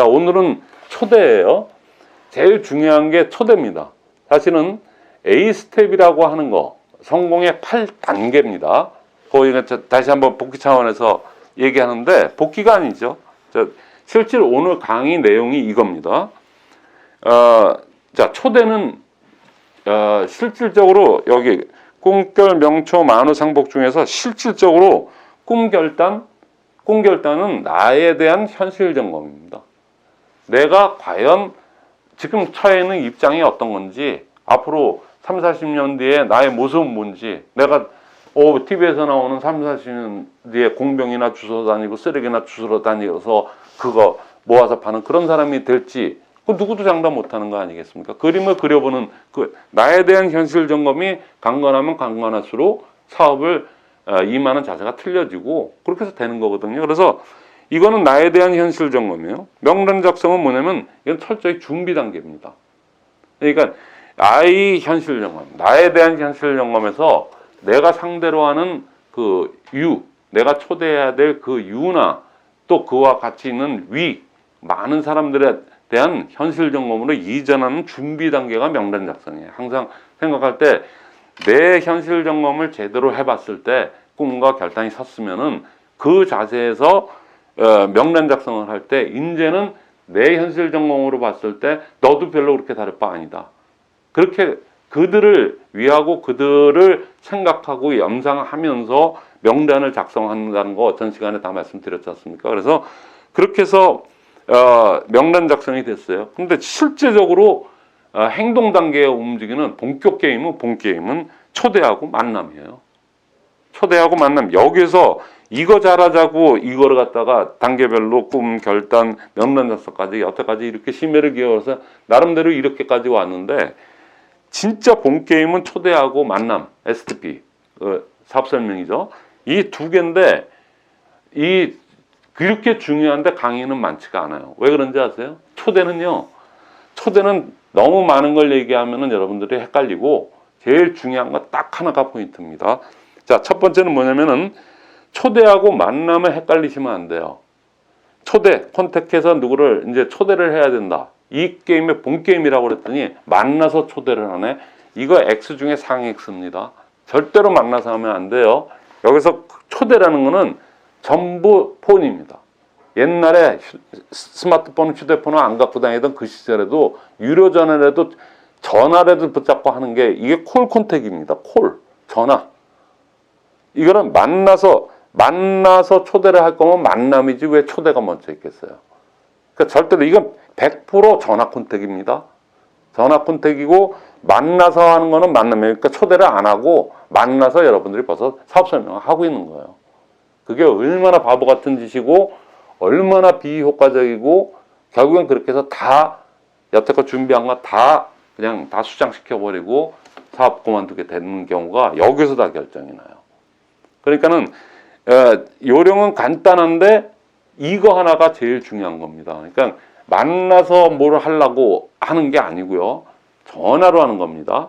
자, 오늘은 초대예요. 제일 중요한 게 초대입니다. 사실은 A스텝이라고 하는 거, 성공의 8단계입니다. 거기가 다시 한번 복귀 차원에서 얘기하는데, 복귀가 아니죠. 실제로 오늘 강의 내용이 이겁니다. 자, 초대는 실질적으로 여기 꿈결, 명초, 만우, 상복 중에서 실질적으로 꿈결단은 나에 대한 현실 점검입니다. 내가 과연 지금 처해 있는 입장이 어떤 건지, 앞으로 3, 40년 뒤에 나의 모습은 뭔지, 내가 TV에서 나오는 3, 40년 뒤에 공병이나 주워 다니고 쓰레기나 주스러 다니면서 그거 모아서 파는 그런 사람이 될지, 그 누구도 장담 못하는 거 아니겠습니까? 그림을 그려보는 나에 대한 현실 점검이 강건하면 강건할수록 사업을 임하는 자세가 틀려지고 그렇게 해서 되는 거거든요. 그래서 이거는 나에 대한 현실 점검이에요. 명단 작성은 뭐냐면 이건 철저히 준비 단계입니다. 그러니까 나의 현실 점검, 나에 대한 현실 점검에서 내가 상대로 하는 그 내가 초대해야 될 그 유나 또 그와 같이 있는 많은 사람들에 대한 현실 점검으로 이전하는 준비 단계가 명단 작성이에요. 항상 생각할 때 내 현실 점검을 제대로 해봤을 때 꿈과 결단이 섰으면은 그 자세에서 명단 작성을 할 때 이제는 내 현실 점검으로 봤을 때 너도 별로 그렇게 다를 바 아니다. 그렇게 그들을 위하고 그들을 생각하고 염상하면서 명단을 작성한다는 거 전 시간에 다 말씀드렸지 않습니까? 그래서 그렇게 해서 명단 작성이 됐어요. 근데 실제적으로 행동 단계에 움직이는 본격 게임은 초대하고 만남이에요. 초대하고 만남. 여기서 이거 잘하자고 이거를 갖다가 단계별로 꿈, 결단, 명단 작성까지 여태까지 이렇게 심혈을 기울여서 나름대로 이렇게까지 왔는데, 진짜 본 게임은 초대하고 만남, STP, 사업 설명이죠. 이 두 개인데 그렇게 중요한데 강의는 많지가 않아요. 왜 그런지 아세요? 초대는 너무 많은 걸 얘기하면은 여러분들이 헷갈리고 제일 중요한 건 딱 하나가 포인트입니다. 자, 첫 번째는 뭐냐면은 초대하고 만남을 헷갈리시면 안 돼요. 컨택해서 누구를 이제 초대를 해야 된다. 이 게임의 본 게임이라고 그랬더니 만나서 초대를 하네. 이거 X 중에 상위 X입니다. 절대로 만나서 하면 안 돼요. 여기서 초대라는 거는 전부 폰입니다. 옛날에 스마트폰, 휴대폰을 안 갖고 다니던 그 시절에도 유료 전화라도 전화라도 붙잡고 하는 게 이게 콜 컨택입니다. 전화. 이거는 만나서 초대를 할 거면 만남이지 왜 초대가 먼저 있겠어요. 그러니까 절대로 이건 100% 전화 컨택입니다. 전화 컨택이고 만나서 하는 거는 만남이에요. 그러니까 초대를 안 하고 만나서 여러분들이 벌써 사업 설명을 하고 있는 거예요. 그게 얼마나 바보 같은 짓이고 얼마나 비효과적이고 결국엔 그렇게 해서 다 여태껏 준비한 거 그냥 다 수장시켜버리고 사업 그만두게 되는 경우가 여기서 다 결정이 나요. 그러니까는 요령은 간단한데 이거 하나가 제일 중요한 겁니다. 그러니까 만나서 뭘 하려고 하는 게 아니고요. 전화로 하는 겁니다.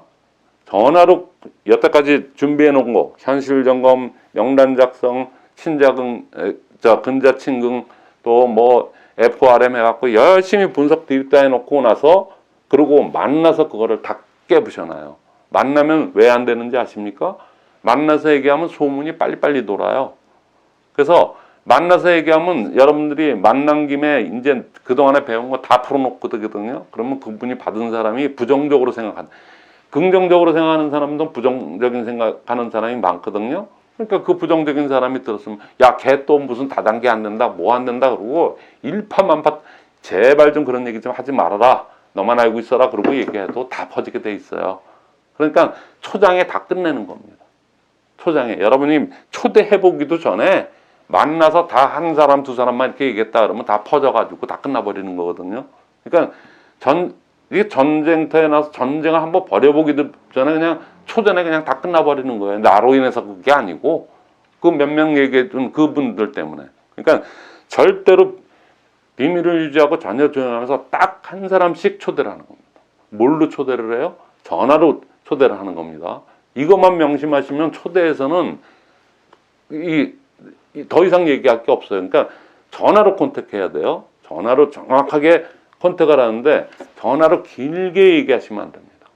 전화로 여태까지 준비해 놓은 거, 현실 점검, 명단 작성, 근자친근, 또 뭐 FRM 해갖고 열심히 분석 딥다 해놓고 나서 그리고 만나서 그거를 다 깨부셔놔요. 만나면 왜 안 되는지 아십니까? 만나서 얘기하면 소문이 빨리빨리 돌아요. 그래서 만나서 얘기하면 여러분들이 만난 김에 이제 그동안에 배운 거 다 풀어놓거든요. 그러면 그분이 받은 사람이 부정적으로 긍정적으로 생각하는 사람도 부정적인 생각하는 사람이 많거든요. 그러니까 그 부정적인 사람이 들었으면 야, 걔 또 무슨 다단계 안 된다, 뭐 안 된다 그러고 일파만파 제발 좀 그런 얘기 좀 하지 말아라. 너만 알고 있어라. 그러고 얘기해도 다 퍼지게 돼 있어요. 그러니까 초장에 다 끝내는 겁니다. 초장에. 여러분이 초대해보기도 전에 만나서 다 한 사람, 두 사람만 이렇게 얘기했다 그러면 다 퍼져가지고 다 끝나버리는 거거든요. 그러니까 이게 전쟁터에 나서 전쟁을 한번 벌여보기도 전에 그냥 초전에 그냥 다 끝나버리는 거예요. 나로 인해서 그게 아니고 그 몇 명 얘기해준 그분들 때문에. 그러니까 절대로 비밀을 유지하고 전혀 조용하면서 딱 한 사람씩 초대를 하는 겁니다. 뭘로 초대를 해요? 전화로 초대를 하는 겁니다. 이것만 명심하시면 초대에서는 더 이상 얘기할 게 없어요. 그러니까 전화로 컨택해야 돼요. 전화로 정확하게 컨택을 하는데 전화로 길게 얘기하시면 안 됩니다.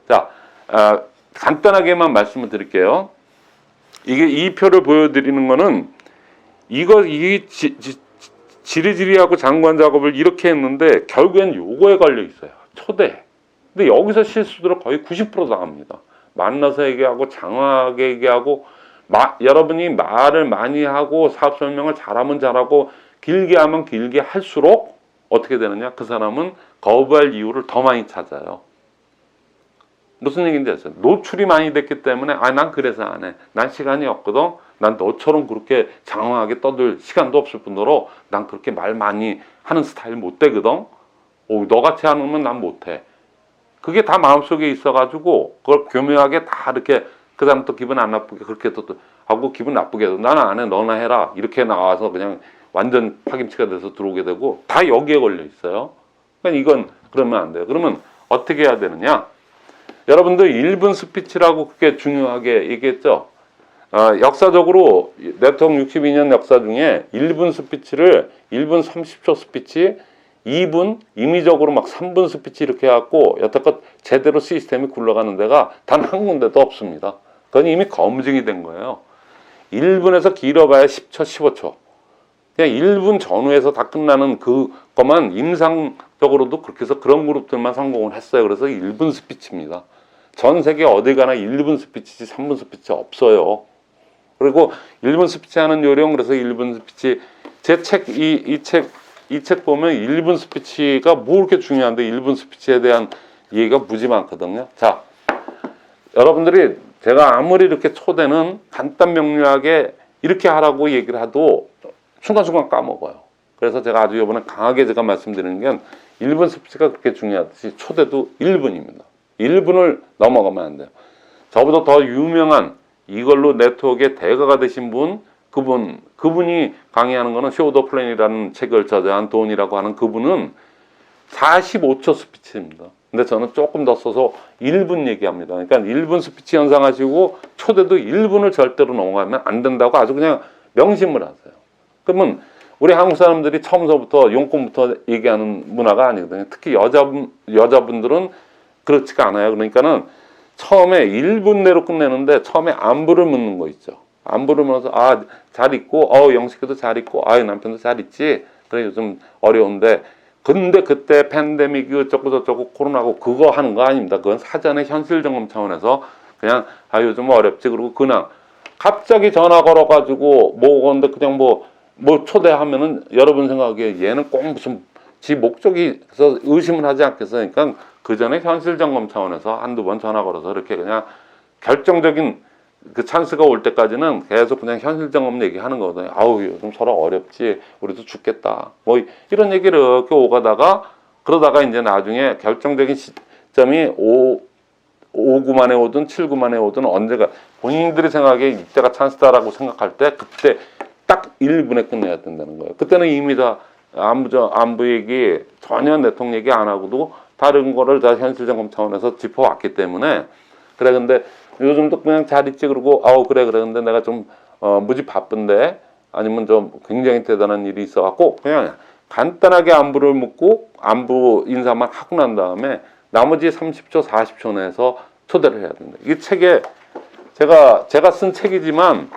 자, 간단하게만 말씀을 드릴게요. 이게 이 표를 보여드리는 거는 이 지리지리하고 장관 작업을 이렇게 했는데 결국엔 요거에 걸려 있어요. 초대. 근데 여기서 실수들을 거의 90% 당합니다. 만나서 얘기하고 장황하게 얘기하고 여러분이 말을 많이 하고 사업 설명을 잘하면 잘하고 길게 하면 길게 할수록 어떻게 되느냐? 그 사람은 거부할 이유를 더 많이 찾아요. 무슨 얘기인지 아세요? 노출이 많이 됐기 때문에 난 그래서 안 해. 난 시간이 없거든. 난 너처럼 그렇게 장황하게 떠들 시간도 없을 뿐더러 난 그렇게 말 많이 하는 스타일 못 되거든. 너같이 하면 난 못해. 그게 다 마음속에 있어가지고 그걸 교묘하게 다 이렇게 그 사람 또 기분 안 나쁘게 그렇게 또 하고 기분 나쁘게 해도 나는 안 해. 너나 해라. 이렇게 나와서 그냥 완전 파김치가 돼서 들어오게 되고 다 여기에 걸려 있어요. 그러니까 이건 그러면 안 돼요. 그러면 어떻게 해야 되느냐? 여러분들 1분 스피치라고 그게 중요하게 얘기했죠. 역사적으로 네트워크 62년 역사 중에 1분 스피치를 1분 30초 스피치, 2분 임의적으로 막 3분 스피치 이렇게 해갖고 여태껏 제대로 시스템이 굴러가는 데가 단 한 군데도 없습니다. 그건 이미 검증이 된 거예요. 1분에서 길어봐야 10초, 15초. 그냥 1분 전후에서 다 끝나는 그것만 임상적으로도 그렇게 해서 그런 그룹들만 성공을 했어요. 그래서 1분 스피치입니다. 전 세계 어디 가나 1분 스피치지 3분 스피치 없어요. 그리고 1분 스피치 하는 요령, 그래서 1분 스피치, 제 책, 이 책 보면 1분 스피치가 뭐 이렇게 중요한데 1분 스피치에 대한 얘기가 무지 많거든요. 자, 여러분들이 제가 아무리 이렇게 초대는 간단 명료하게 이렇게 하라고 얘기를 해도 순간순간 까먹어요. 그래서 제가 아주 이번에 강하게 제가 말씀드리는 건 1분 스피치가 그렇게 중요하듯이 초대도 1분입니다. 1분을 넘어가면 안 돼요. 저보다 더 유명한 이걸로 네트워크의 대가가 되신 분, 그분이 강의하는 거는 쇼 더 플랜이라는 책을 저자한 돈이라고 하는 그분은 45초 스피치입니다. 근데 저는 조금 더 써서 1분 얘기합니다. 그러니까 1분 스피치 연상하시고 초대도 1분을 절대로 넘어가면 안 된다고 아주 그냥 명심을 하세요. 그러면 우리 한국 사람들이 처음서부터 용건부터 얘기하는 문화가 아니거든요. 특히 여자분들은 그렇지가 않아요. 그러니까는 처음에 1분 내로 끝내는데 처음에 안부를 묻는 거 있죠. 안부를 물어서 잘 있고 영식이도 잘 있고 남편도 잘 있지. 그래 요즘 어려운데 근데 그때 팬데믹이 어쩌고 저쩌고 코로나고 그거 하는 거 아닙니다. 그건 사전에 현실 점검 차원에서 그냥 요즘 어렵지. 그리고 그냥 갑자기 전화 걸어가지고 건데 그냥 뭐 초대하면은 여러분 생각하기에 얘는 꼭 무슨 지 목적이 있어서 의심을 하지 않겠어요. 그러니까 그 전에 현실 점검 차원에서 한두 번 전화 걸어서 이렇게 그냥 결정적인 그 찬스가 올 때까지는 계속 그냥 현실 점검 얘기하는 거거든요. 요즘 서로 어렵지. 우리도 죽겠다. 뭐 이런 얘기를 이렇게 오가다가 그러다가 이제 나중에 결정적인 시점이 5구 만에 오든 7구 만에 오든 언제가 본인들이 생각하기에 이때가 찬스다라고 생각할 때 그때 딱 1분에 끝내야 된다는 거예요. 그때는 이미 다 안부 얘기 전혀 내통 얘기 안 하고도 다른 거를 다 현실 점검 차원에서 짚어왔기 때문에 그래. 근데 요즘도 그냥 잘 있지. 그러고 그래 근데 내가 좀 무지 바쁜데 아니면 좀 굉장히 대단한 일이 있어갖고 그냥 간단하게 안부를 묻고 안부 인사만 하고 난 다음에 나머지 30초 40초 내에서 초대를 해야 된다. 이 책에 제가 쓴 책이지만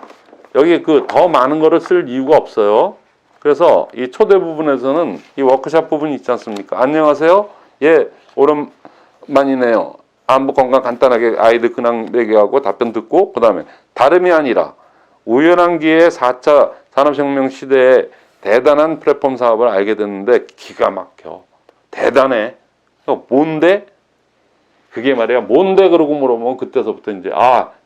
여기 더 많은 거를 쓸 이유가 없어요. 그래서 이 초대 부분에서는 이 워크샵 부분이 있지 않습니까? 안녕하세요. 예, 오랜만이네요. 안부 건강 간단하게 아이들 근황 얘기하고 답변 듣고 그다음에 다름이 아니라 우연한 기회에 4차 산업혁명 시대에 대단한 플랫폼 사업을 알게 됐는데 기가 막혀. 대단해. 뭔데? 그게 말이야. 뭔데? 그러고 물어보면 그때서부터 이제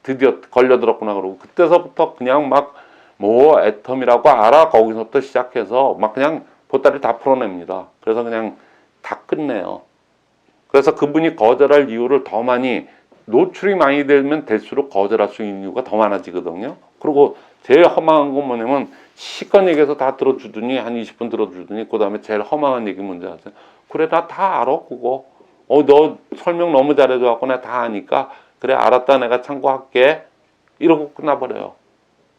드디어 걸려들었구나 그러고 그때서부터 그냥 막 애텀이라고 알아? 거기서부터 시작해서 막 그냥 보따리 다 풀어냅니다. 그래서 그냥 다 끝내요. 그래서 그분이 거절할 이유를 더 많이 노출이 많이 되면 될수록 거절할 수 있는 이유가 더 많아지거든요. 그리고 제일 허망한 건 뭐냐면 시간 얘기해서 다 들어주더니 한 20분 들어주더니 그 다음에 제일 허망한 얘기 뭔지 아세요? 그래 나 다 알아 그거. 너 설명 너무 잘해줘갖고 내가 다 아니까 그래 알았다 내가 참고할게. 이러고 끝나버려요.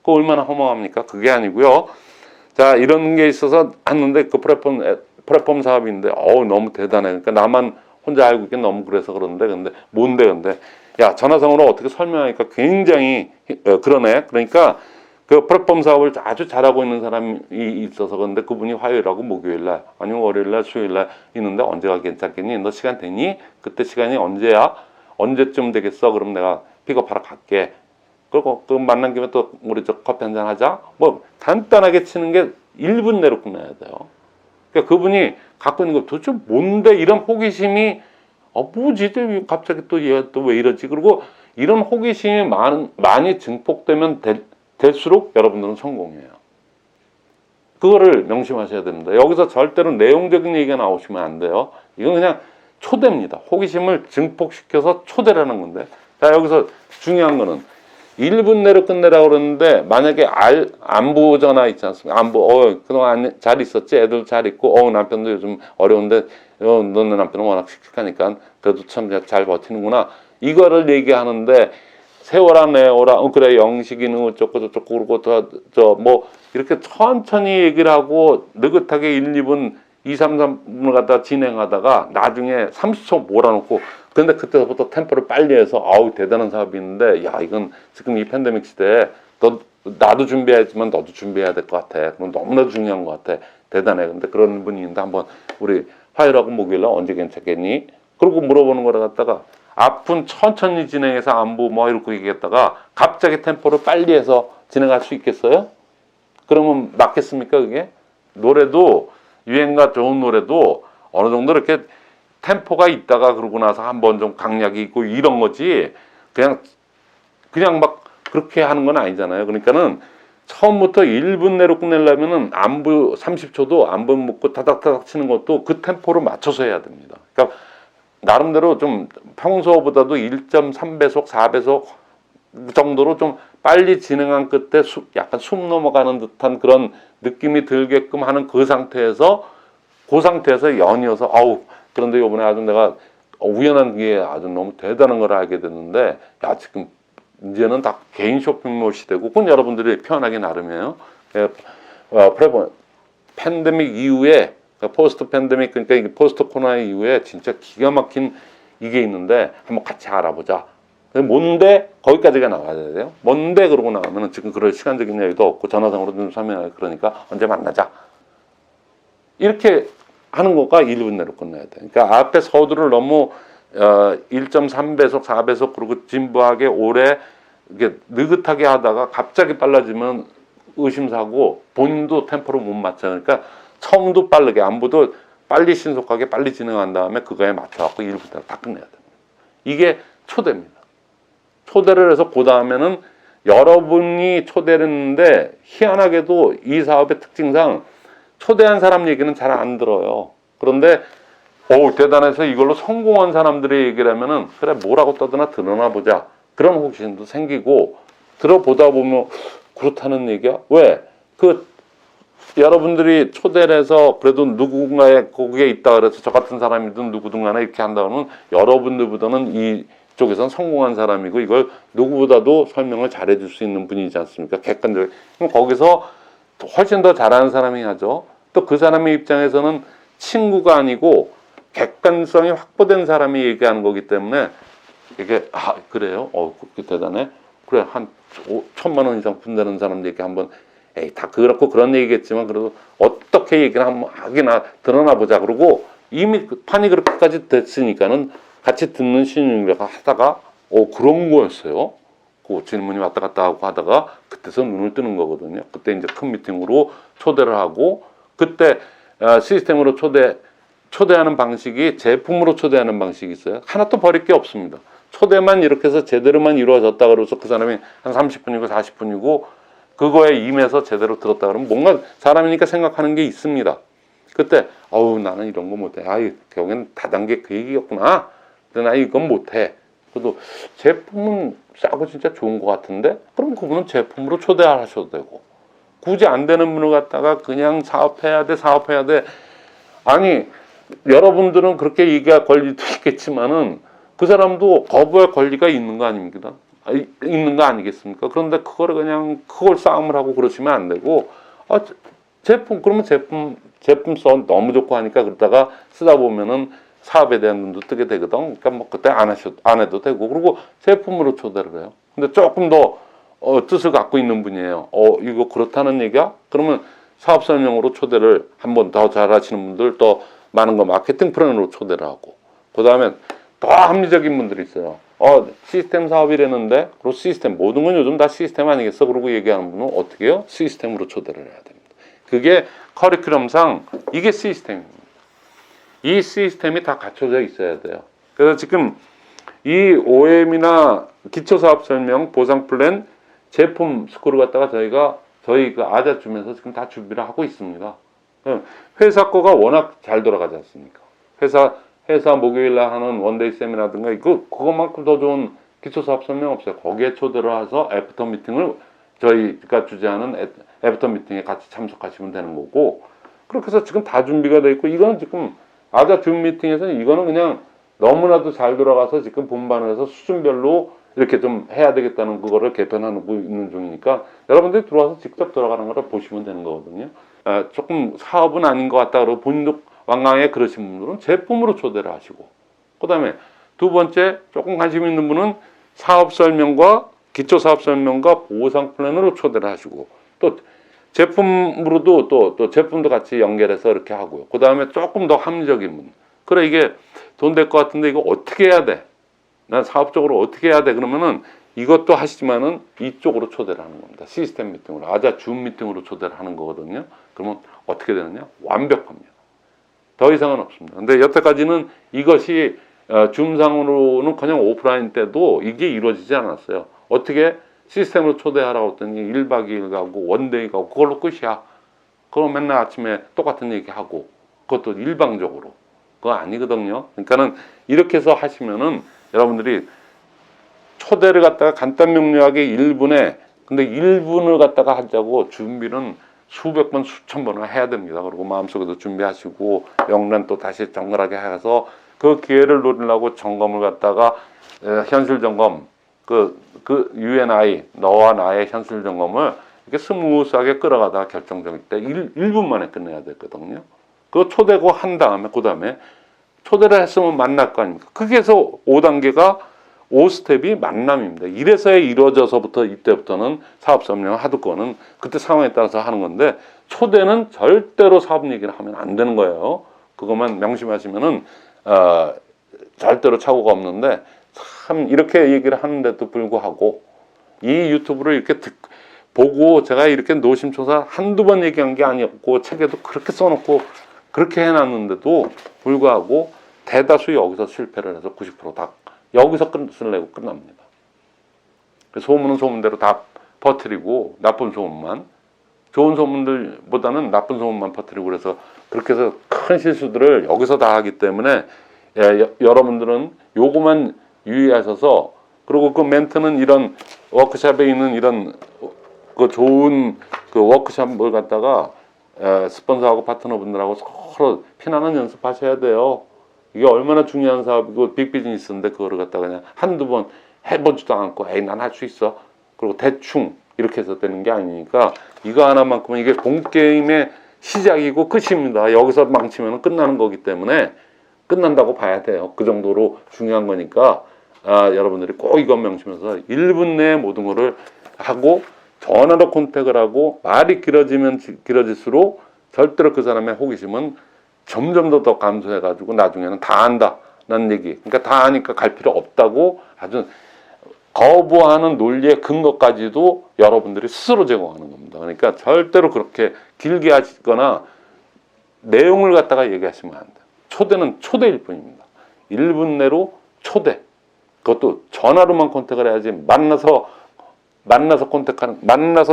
그거 얼마나 허망합니까? 그게 아니고요. 자, 이런 게 있어서 하는데 그 플랫폼 사업인데, 너무 대단해. 그러니까 나만 혼자 알고 있긴 너무 그래서 그러는데, 근데 뭔데? 야, 전화상으로 어떻게 설명하니까 굉장히 그러네. 그러니까 그 플랫폼 사업을 아주 잘하고 있는 사람이 있어서 그런데 그분이 화요일하고 목요일날 아니면 월요일날 수요일날 있는데 언제가 괜찮겠니? 너 시간 되니? 그때 시간이 언제야? 언제쯤 되겠어? 그럼 내가 픽업하러 갈게. 그리고 그 만난 김에 또 우리 저 커피 한잔 하자. 뭐 간단하게 치는 게 1분 내로 끝나야 돼요. 그러니까 그분이 갖고 있는 거 도대체 뭔데 이런 호기심이 뭐지? 갑자기 또 얘 또 왜 이러지? 그리고 이런 호기심이 많이 증폭되면 될수록 여러분들은 성공해요. 그거를 명심하셔야 됩니다. 여기서 절대로 내용적인 얘기가 나오시면 안 돼요. 이건 그냥 초대입니다. 호기심을 증폭시켜서 초대라는 건데. 자, 여기서 중요한 거는 1분 내로 끝내라고 그러는데 만약에 안부 전화 있지 않습니까? 안부, 그동안 잘 있었지? 애들 잘 있고, 남편도 요즘 어려운데, 너네 남편은 워낙 씩씩하니까 그래도 참 잘 버티는구나. 이거를 얘기하는데 세워라 내워라 그래 영식이는 어쩌고 저쩌고 그러고 뭐 이렇게 천천히 얘기를 하고 느긋하게 1, 2분 2, 3분을 갖다 진행하다가 나중에 30초 몰아놓고 근데 그때부터 템포를 빨리 해서 대단한 사업이 있는데 야 이건 지금 이 팬데믹 시대에 나도 준비해야지만 너도 준비해야 될 것 같아. 그럼 너무나도 중요한 것 같아. 대단해. 근데 그런 분이 있는데 한번 우리 화요일하고 목요일날 언제 괜찮겠니? 그러고 물어보는 거를 갖다가 앞은 천천히 진행해서 안부 뭐 이렇게 얘기했다가 갑자기 템포를 빨리 해서 진행할 수 있겠어요? 그러면 맞겠습니까 그게? 노래도 유행가 좋은 노래도 어느 정도 이렇게 템포가 있다가 그러고 나서 한번 좀 강약이 있고 이런 거지 그냥 막 그렇게 하는 건 아니잖아요. 그러니까는 처음부터 1분 내로 끝내려면은 안부 30초도 안부 묻고 타닥타닥 치는 것도 그 템포로 맞춰서 해야 됩니다. 그러니까 나름대로 좀 평소보다도 1.3배속, 4배속 정도로 좀 빨리 진행한 끝에 약간 숨 넘어가는 듯한 그런 느낌이 들게끔 하는 그 상태에서 연이어서 그런데 요번에 아주 내가 우연한 게 아주 너무 대단한 걸 알게 됐는데 야 지금 이제는 다 개인 쇼핑몰 시대고 그건 여러분들이 표현하기 나름이에요. 팬데믹 이후에 포스트 팬데믹 그러니까 이게 포스트 코로나 이후에 진짜 기가 막힌 이게 있는데 한번 같이 알아보자. 뭔데 거기까지가 나와야 돼요. 뭔데 그러고 나가면은 지금 그럴 시간적인 여유도 없고 전화상으로 좀 설명하기 그러니까 언제 만나자. 이렇게 하는 거가 1분 내로 끝나야 돼. 그러니까 앞에 서두를 너무 1.3배속, 4배속 그리고 진부하게 오래 이렇게 느긋하게 하다가 갑자기 빨라지면 의심사고 본인도 템포를 못 맞춰. 그러니까 처음도 빠르게 안부도 빨리 신속하게 빨리 진행한 다음에 그거에 맞춰갖고 1분 내로 다 끝내야 됩니다. 이게 초대입니다. 초대를 해서 그 다음에는 여러분이 초대를 했는데 희한하게도 이 사업의 특징상 초대한 사람 얘기는 잘 안 들어요. 그런데 대단해서 이걸로 성공한 사람들의 얘기를 하면은 그래 뭐라고 떠드나 들어나 보자. 그런 호기심도 생기고 들어보다 보면 그렇다는 얘기야. 왜? 여러분들이 초대를 해서 그래도 누군가의 거기에 있다 그래서 저 같은 사람이든 누구든 간에 이렇게 한다면 여러분들보다는 이쪽에선 성공한 사람이고 이걸 누구보다도 설명을 잘해 줄 수 있는 분이지 않습니까? 객관적으로. 그럼 거기서 훨씬 더 잘하는 사람이 하죠. 또 그 사람의 입장에서는 친구가 아니고 객관성이 확보된 사람이 얘기하는 거기 때문에 이게 그래요? 그렇게 대단해? 그래 한 1,000만 원 이상 푼다는 사람 얘기 한번 다 그렇고 그런 얘기겠지만 그래도 어떻게 얘기를 한번 하기나 드러나 보자. 그러고 이미 판이 그렇게까지 됐으니까는 같이 듣는 신용이라고 하다가 그런 거였어요. 그 질문이 왔다 갔다 하고 하다가 그때서 눈을 뜨는 거거든요. 그때 이제 큰 미팅으로 초대를 하고 그때 시스템으로 초대하는 방식이 제품으로 초대하는 방식이 있어요. 하나도 버릴 게 없습니다. 초대만 이렇게 해서 제대로만 이루어졌다 그래서 그 사람이 한 30분이고 40분이고 그거에 임해서 제대로 들었다 그러면 뭔가 사람이니까 생각하는 게 있습니다. 그때 나는 이런 거 못해. 결국엔 다단계 그 얘기였구나. 근데 나 이건 못해. 그래도 제품은 싸고 진짜 좋은 것 같은데 그럼 그분은 제품으로 초대하셔도 되고 굳이 안 되는 분을 갖다가 그냥 사업해야 돼. 아니 여러분들은 그렇게 얘기할 권리도 있겠지만은 그 사람도 거부할 권리가 있는 거 아닙니까? 있는 거 아니겠습니까? 그런데 그걸 싸움을 하고 그러시면 안 되고 그러면 제품 써 너무 좋고 하니까 그러다가 쓰다 보면은 사업에 대한 눈도 뜨게 되거든. 그러니까 뭐 그때 안 해도 되고. 그리고 제품으로 초대를 해요. 근데 조금 더 뜻을 갖고 있는 분이에요. 이거 그렇다는 얘기야? 그러면 사업 설명으로 초대를 한 번 더 잘하시는 분들, 또 많은 거 마케팅 플랜으로 초대를 하고, 그 다음에 더 합리적인 분들이 있어요. 시스템 사업이라는데, 그리고 시스템, 모든 건 요즘 다 시스템 아니겠어? 그러고 얘기하는 분은 어떻게 해요? 시스템으로 초대를 해야 됩니다. 그게 커리큘럼상 이게 시스템입니다. 이 시스템이 다 갖춰져 있어야 돼요. 그래서 지금 이 OM이나 기초사업 설명, 보상 플랜, 제품 스코어를 갖다가 저희 그 아자춤에서 지금 다 준비를 하고 있습니다. 회사 거가 워낙 잘 돌아가지 않습니까? 회사 목요일 날 하는 원데이 세미나든가 그것만큼 더 좋은 기초사업 설명 없어요. 거기에 초대를 해서 애프터 미팅을 저희가 주재하는 애프터 미팅에 같이 참석하시면 되는 거고, 그렇게 해서 지금 다 준비가 돼 있고, 이거는 지금 아자춤 미팅에서는 이거는 그냥 너무나도 잘 돌아가서 지금 본반에서 수준별로 이렇게 좀 해야 되겠다는 그거를 개편하고 있는 중이니까 여러분들이 들어와서 직접 돌아가는 거를 보시면 되는 거거든요. 조금 사업은 아닌 것 같다 그러고 본인도 완강하게 그러신 분들은 제품으로 초대를 하시고, 그 다음에 두 번째 조금 관심 있는 분은 사업 설명과 기초 사업 설명과 보상 플랜으로 초대를 하시고, 또 제품으로도 또 제품도 같이 연결해서 이렇게 하고요. 그 다음에 조금 더 합리적인 분, 그래 이게 돈 될 것 같은데 이거 어떻게 해야 돼? 난 사업적으로 어떻게 해야 돼? 그러면은 이것도 하시지만은 이쪽으로 초대를 하는 겁니다. 시스템 미팅으로, 줌 미팅으로 초대를 하는 거거든요. 그러면 어떻게 되느냐? 완벽합니다. 더 이상은 없습니다. 근데 여태까지는 이것이 줌상으로는 그냥 오프라인 때도 이게 이루어지지 않았어요. 어떻게 시스템으로 초대하라고 했더니 1박 2일 가고 원데이 가고 그걸로 끝이야. 그럼 맨날 아침에 똑같은 얘기 하고, 그것도 일방적으로. 그거 아니거든요. 그러니까는 이렇게 해서 하시면은 여러분들이 초대를 갖다가 간단 명료하게 1분에, 근데 1분을 갖다가 하자고 준비는 수백 번, 수천 번을 해야 됩니다. 그리고 마음속에도 준비하시고, 영란 또 다시 정갈하게 해서 그 기회를 노리려고 점검을 갖다가, 현실 점검, 그 UNI, 너와 나의 현실 점검을 이렇게 스무스하게 끌어가다가 결정적일 때 1분 만에 끝내야 되거든요. 그거 초대고 한 다음에, 그 다음에 초대를 했으면 만날 거 아닙니까? 그게서 5단계가 5스텝이 만남입니다. 이래서야 이루어져서부터 이때부터는 사업 설명 하드권은 그때 상황에 따라서 하는 건데, 초대는 절대로 사업 얘기를 하면 안 되는 거예요. 그것만 명심하시면은 절대로 착오가 없는데, 참 이렇게 얘기를 하는데도 불구하고 이 유튜브를 이렇게 보고 제가 이렇게 노심초사 한두 번 얘기한 게 아니었고, 책에도 그렇게 써놓고 그렇게 해놨는데도 불구하고 대다수 여기서 실패를 해서 90% 다 여기서 끝을 내고 끝납니다. 소문은 소문대로 다 퍼뜨리고, 나쁜 소문만, 좋은 소문들보다는 나쁜 소문만 퍼뜨리고, 그래서 그렇게 해서 큰 실수들을 여기서 다 하기 때문에 여러분들은 요거만 유의하셔서, 그리고 그 멘트는 이런 워크숍에 있는 이런 그 좋은 그 워크숍을 갖다가 스폰서하고 파트너분들하고 서로 피나는 연습하셔야 돼요. 이게 얼마나 중요한 사업이고 빅비즈니스인데 그거를 갖다가 그냥 한두 번 해보지도 않고 에이 난 할 수 있어, 그리고 대충 이렇게 해서 되는 게 아니니까, 이거 하나만큼은 이게 본게임의 시작이고 끝입니다. 여기서 망치면 끝나는 거기 때문에 끝난다고 봐야 돼요. 그 정도로 중요한 거니까 여러분들이 꼭 이것 명심해서 1분 내에 모든 거를 하고, 전화로 컨택을 하고, 말이 길어지면 길어질수록 절대로 그 사람의 호기심은 점점 더 감소해가지고 나중에는 다 안다는 얘기. 그러니까 다 아니까 갈 필요 없다고 아주 거부하는 논리의 근거까지도 여러분들이 스스로 제공하는 겁니다. 그러니까 절대로 그렇게 길게 하시거나 내용을 갖다가 얘기하시면 안 돼요. 초대는 초대일 뿐입니다. 1분 내로 초대. 그것도 전화로만 컨택을 해야지, 만나서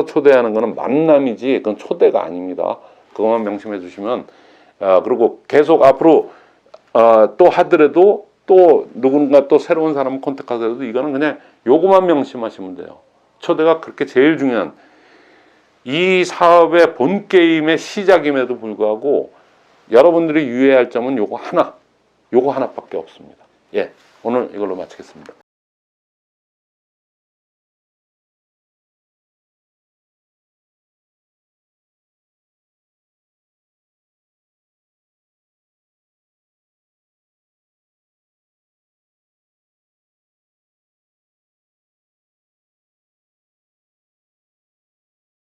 초대하는 거는 만남이지 그건 초대가 아닙니다. 그것만 명심해 주시면, 그리고 계속 앞으로 또 하더라도, 또 누군가 또 새로운 사람을 컨택하더라도 이거는 그냥 요거만 명심하시면 돼요. 초대가 그렇게 제일 중요한 이 사업의 본 게임의 시작임에도 불구하고 여러분들이 유의해야 할 점은 요거 하나밖에 없습니다. 예, 오늘 이걸로 마치겠습니다.